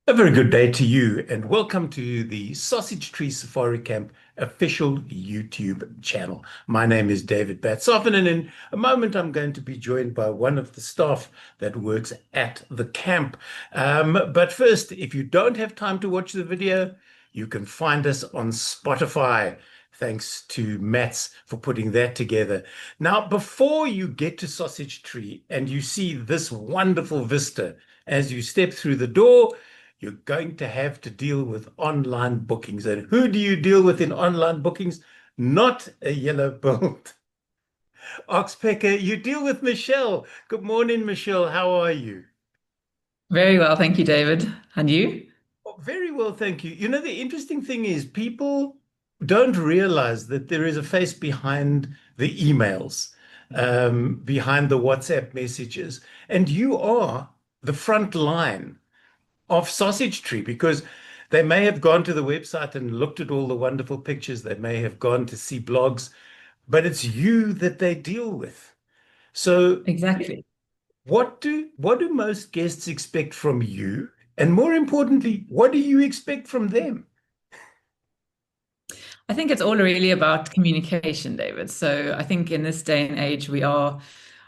A very good day to you, and welcome to the Sausage Tree Safari Camp official YouTube channel. My name is David Batsoffen, and in a moment I'm going to be joined by one of the staff that works at the camp. But first, if you don't have time to watch the video, you can find us on Spotify. Thanks to Mats for putting that together. Now, before you get to Sausage Tree and you see this wonderful vista as you step through the door, you're going to have to deal with online bookings. And who do you deal with in online bookings? Not a yellow-billed oxpecker. You deal with Michelle. Good morning, Michelle. How are you? Very well, thank you, David. And you? Oh, very well, thank you. You know, the interesting thing is people don't realize that there is a face behind the emails, behind the WhatsApp messages, and you are the front line of Sausage Tree because they may have gone to the website and looked at all the wonderful pictures. They may have gone to see blogs, but it's you that they deal with. So Exactly. what do most guests expect from you? And more importantly, what do you expect from them? I think it's all really about communication, David. So I think in this day and age, we are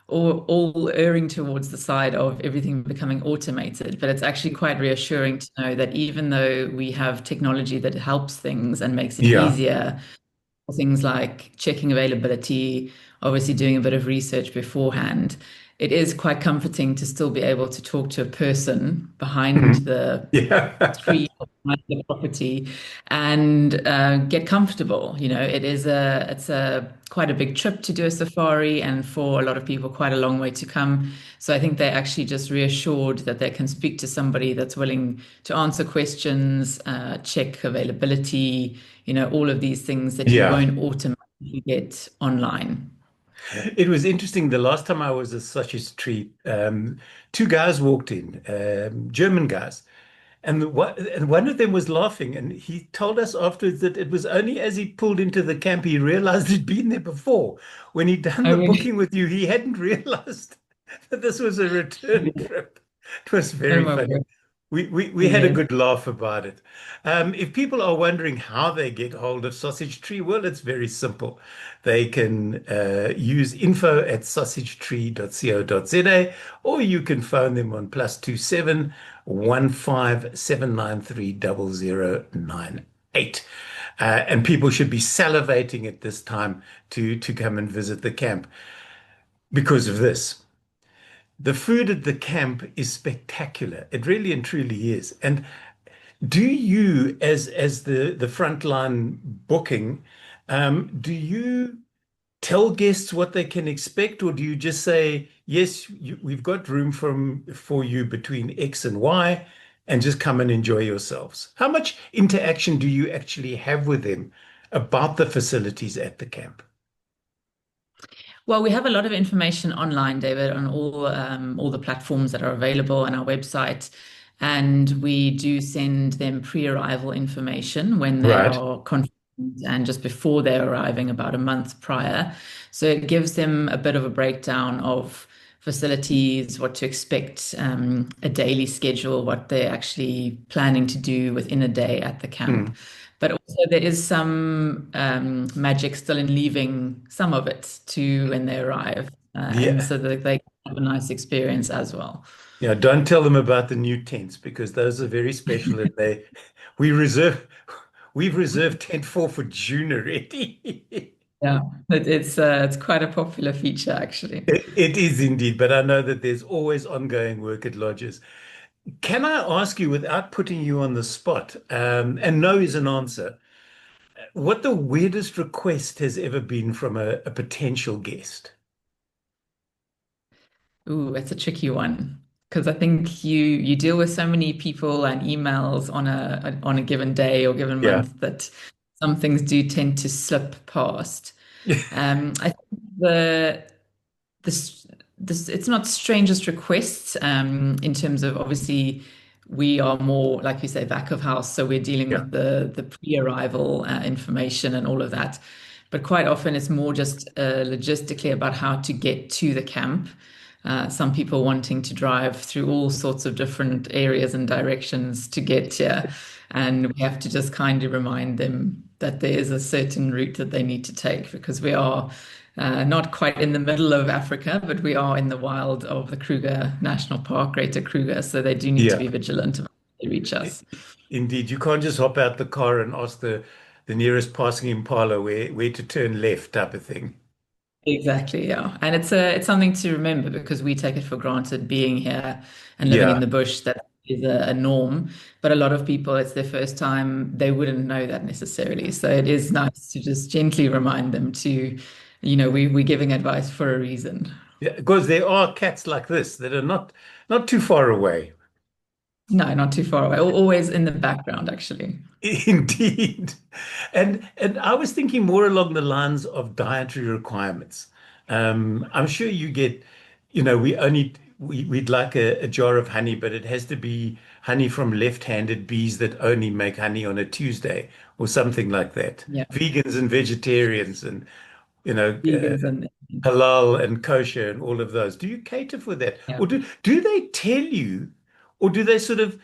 all erring towards the side of everything becoming automated. But it's actually quite reassuring to know that even though we have technology that helps things and makes it Yeah. easier, things like checking availability, obviously doing a bit of research beforehand, it is quite comforting to still be able to talk to a person behind Mhm. the Yeah. screen behind the property and get comfortable. You know, it's a quite a big trip to do a safari, and for a lot of people, quite a long way to come. So I think they're actually just reassured that they can speak to somebody that's willing to answer questions, check availability, all of these things that you Yeah. won't automatically get online. It was interesting. The last time I was at such a treat, two guys walked in, German guys. And one of them was laughing, and he told us afterwards that it was only as he pulled into the camp he realized he'd been there before. When he'd done I the mean, booking with you, he hadn't realized that this was a return trip. It was oh very my funny. word. We had a Yes. good laugh about it. If people are wondering how they get hold of Sausage Tree, well, it's very simple. They can use info@sausagetree.co.za, or you can phone them on +27 15793 0098. And people should be salivating at this time to come and visit the camp because of this. The food at the camp is spectacular. It really and truly is. And do you, as the frontline booking, do you tell guests what they can expect, or do you just say, yes, we've got room for you between X and Y, and just come and enjoy yourselves? How much interaction do you actually have with them about the facilities at the camp? Well, we have a lot of information online, David, on all the platforms that are available on our website, and we do send them pre-arrival information when they Right. are confirmed and just before they're arriving, about a month prior. So it gives them a bit of a breakdown of facilities, what to expect, a daily schedule, what they're actually planning to do within a day at the camp. Mm. But also there is some magic still in leaving some of it to when they arrive, and Yeah. so that they can have a nice experience as well. Yeah, don't tell them about the new tents because those are very special and we reserve we've reserved tent four for June already. Yeah, it's quite a popular feature actually. It is indeed, but I know that there's always ongoing work at lodges. Can I ask you, without putting you on the spot, and no is an answer, what the weirdest request has ever been from a potential guest? Ooh, it's a tricky one because I think you deal with so many people and emails on a given day or given Yeah. month that some things do tend to slip past. I think this this it's not strangest requests in terms of, obviously, we are more, like you say, back of house, so we're dealing Yeah. with the pre-arrival information and all of that, but quite often it's more just logistically about how to get to the camp. some people wanting to drive through all sorts of different areas and directions to get here. And we have to just kindly remind them that there is a certain route that they need to take because we are not quite in the middle of Africa, but we are in the wild of the Kruger National Park, Greater Kruger. So they do need to be Yeah. vigilant about how they reach I- us. Indeed, you can't just hop out the car and ask the nearest passing Impala where to turn left type of thing. Exactly, yeah. And it's something to remember because we take it for granted being here and living in Yeah. the bush that is a norm. But a lot of people, it's their first time, they wouldn't know that necessarily. So it is nice to just gently remind them to, we're giving advice for a reason. Yeah, because there are cats like this that are not too far away. No, not too far away. Always in the background, actually. Indeed. And I was thinking more along the lines of dietary requirements. I'm sure you get, we'd like a jar of honey, but it has to be honey from left-handed bees that only make honey on a Tuesday or something like that. Yeah. Vegans and vegetarians and, Vegans and halal and kosher and all of those. Do you cater for that? yeah. Or do they tell you, or do they sort of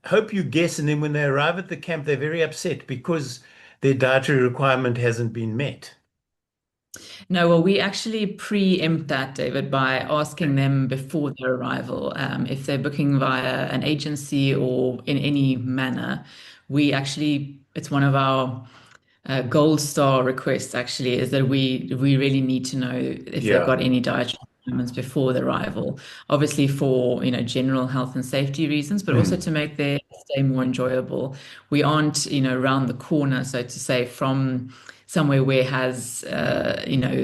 hope you guess, and then when they arrive at the camp, they're very upset because their dietary requirement hasn't been met? No, well, we actually preempt that, David, by asking them before their arrival, if they're booking via an agency or in any manner. It's one of our gold star requests actually, is that we really need to know if they've Yeah. got any dietary requirements before their arrival. Obviously for, general health and safety reasons, but also Mm. to make their stay more enjoyable. We aren't, around the corner, so to say, from somewhere where has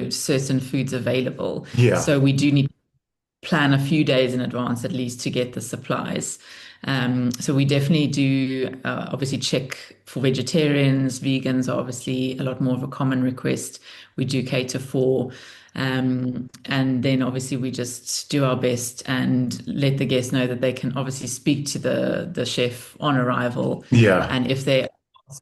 certain foods available. Yeah. So we do need to plan a few days in advance at least to get the supplies. So we definitely do obviously check for vegetarians. Vegans are obviously a lot more of a common request. We do cater for. And then obviously we just do our best and let the guests know that they can obviously speak to the chef on arrival. Yeah. And if there are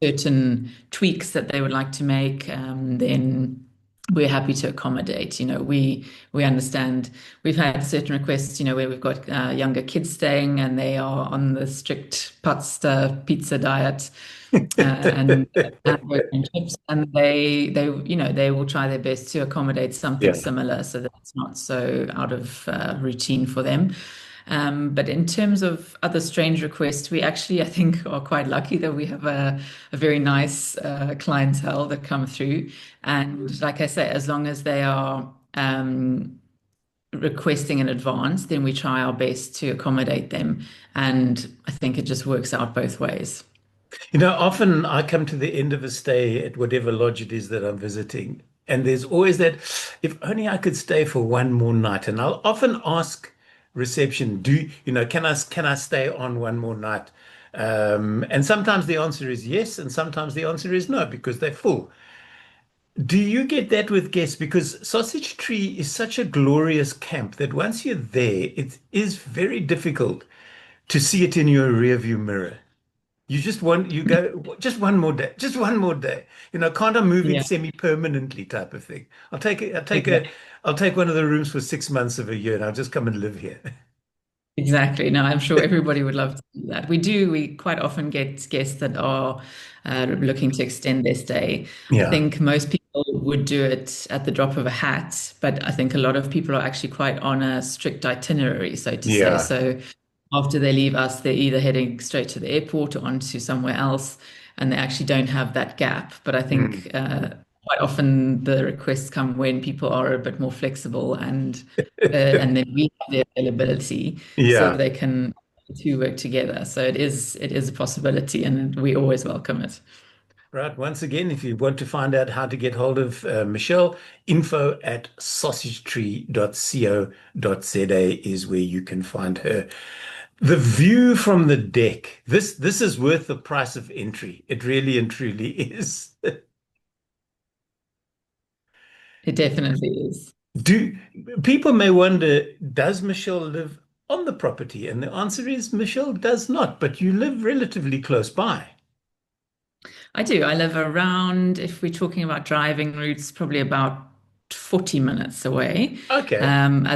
certain tweaks that they would like to make, then we're happy to accommodate. We understand. We've had certain requests, where we've got younger kids staying and they are on the strict pasta pizza diet and hamburger and chips, and they will try their best to accommodate something Yeah. similar so that it's not so out of routine for them. But in terms of other strange requests, we actually, I think, are quite lucky that we have a very nice clientele that come through. And like I say, as long as they are requesting in advance, then we try our best to accommodate them. And I think it just works out both ways. Often I come to the end of a stay at whatever lodge it is that I'm visiting, and there's always that, if only I could stay for one more night. And I'll often ask reception, can I stay on one more night? And sometimes the answer is yes, and sometimes the answer is no because they're full. Do you get that with guests? Because Sausage Tree is such a glorious camp that once you're there, it is very difficult to see it in your rearview mirror. You go, just one more day, just one more day. Can't I move in Yeah, semi-permanently type of thing? exactly. I'll take one of the rooms for 6 months of a year and I'll just come and live here. Exactly. No, I'm sure everybody would love to do that. We quite often get guests that are looking to extend their stay. I Yeah, think most people would do it at the drop of a hat, but I think a lot of people are actually quite on a strict itinerary, so to say. yeah. So after they leave us, they're either heading straight to the airport or onto somewhere else, and they actually don't have that gap. But I think Mm. quite often the requests come when people are a bit more flexible and then we have the availability so Yeah. they can two work together. So it is a possibility, and we always welcome it. Right. Once again, if you want to find out how to get hold of Michelle, info@sausagetree.co.za is where you can find her. The view from the deck. This is worth the price of entry. It really and truly is. It definitely is. Do people may wonder, does Michelle live on the property? And the answer is Michelle does not, but you live relatively close by. I do. I live around, if we're talking about driving routes, probably about 40 minutes away. Okay. Um,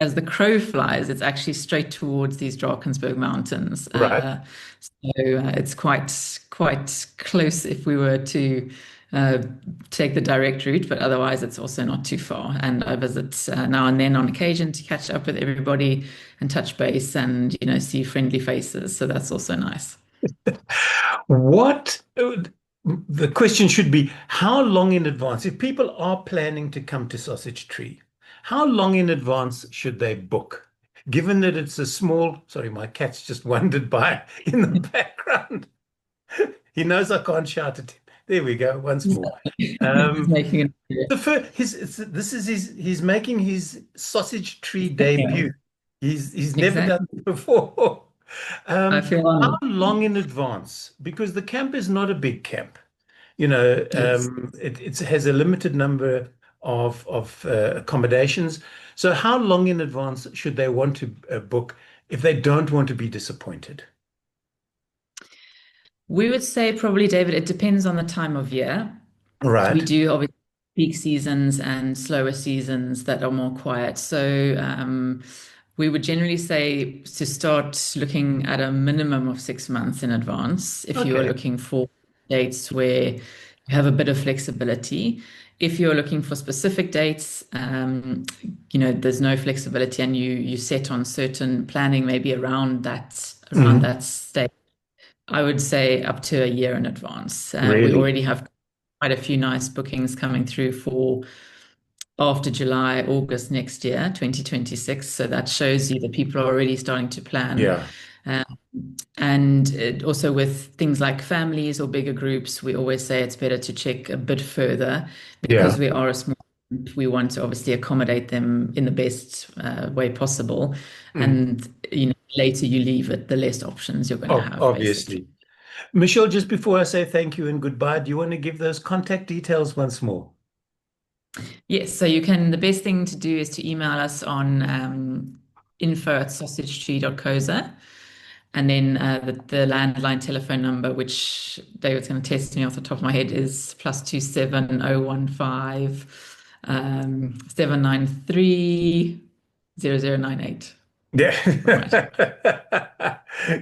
as the crow flies, it's actually straight towards these Drakensberg Mountains. Right. It's quite close if we were to uh, take the direct route, but otherwise it's also not too far. And I visit now and then on occasion to catch up with everybody and touch base and see friendly faces. So that's also nice. What the question should be, how long in advance, if people are planning to come to Sausage Tree, how long in advance should they book? Given that it's a small, sorry, my cat's just wandered by in the background. He knows I can't shout at him. There we go, once more. He's making it. The first, this is he's making his Sausage Tree debut. He's never done Exactly. it before. I feel How honored. long in advance? Because the camp is not a big camp. Yes. It has a limited number of accommodations. So how long in advance should they want to book if they don't want to be disappointed? We would say probably, David, it depends on the time of year. We Right. do obviously peak seasons and slower seasons that are more quiet. So we would generally say to start looking at a minimum of 6 months in advance if you are Okay. looking for dates where you have a bit of flexibility. If you're looking for specific dates, there's no flexibility and you set on certain planning maybe around Mhm. that state. I would say up to a year in advance. We Really? already have quite a few nice bookings coming through for after July, August next year, 2026. So that shows you that people are already starting to plan. Yeah. Um, and also with things like families or bigger groups, we always say it's better to check a bit further Yeah. because we are a small group. We want to obviously accommodate them in the best way possible. Mm. And later you leave it, the less options you're going to have, basically. Obviously. Michelle, just before I say thank you and goodbye, do you want to give those contact details once more? Yes, so the best thing to do is to email us on info@sausagetree.coza. And then the landline telephone number, which David's going to test me off the top of my head, is +27015 793 0098. Right. Yeah.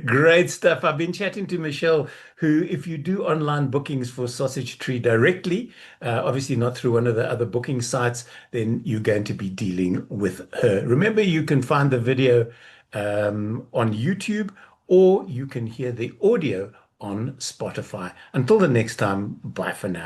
Great stuff. I've been chatting to Michelle, who, if you do online bookings for Sausage Tree directly, obviously not through one of the other booking sites, then you're going to be dealing with her. Remember, you can find the video on YouTube or you can hear the audio on Spotify. Until the next time, bye for now.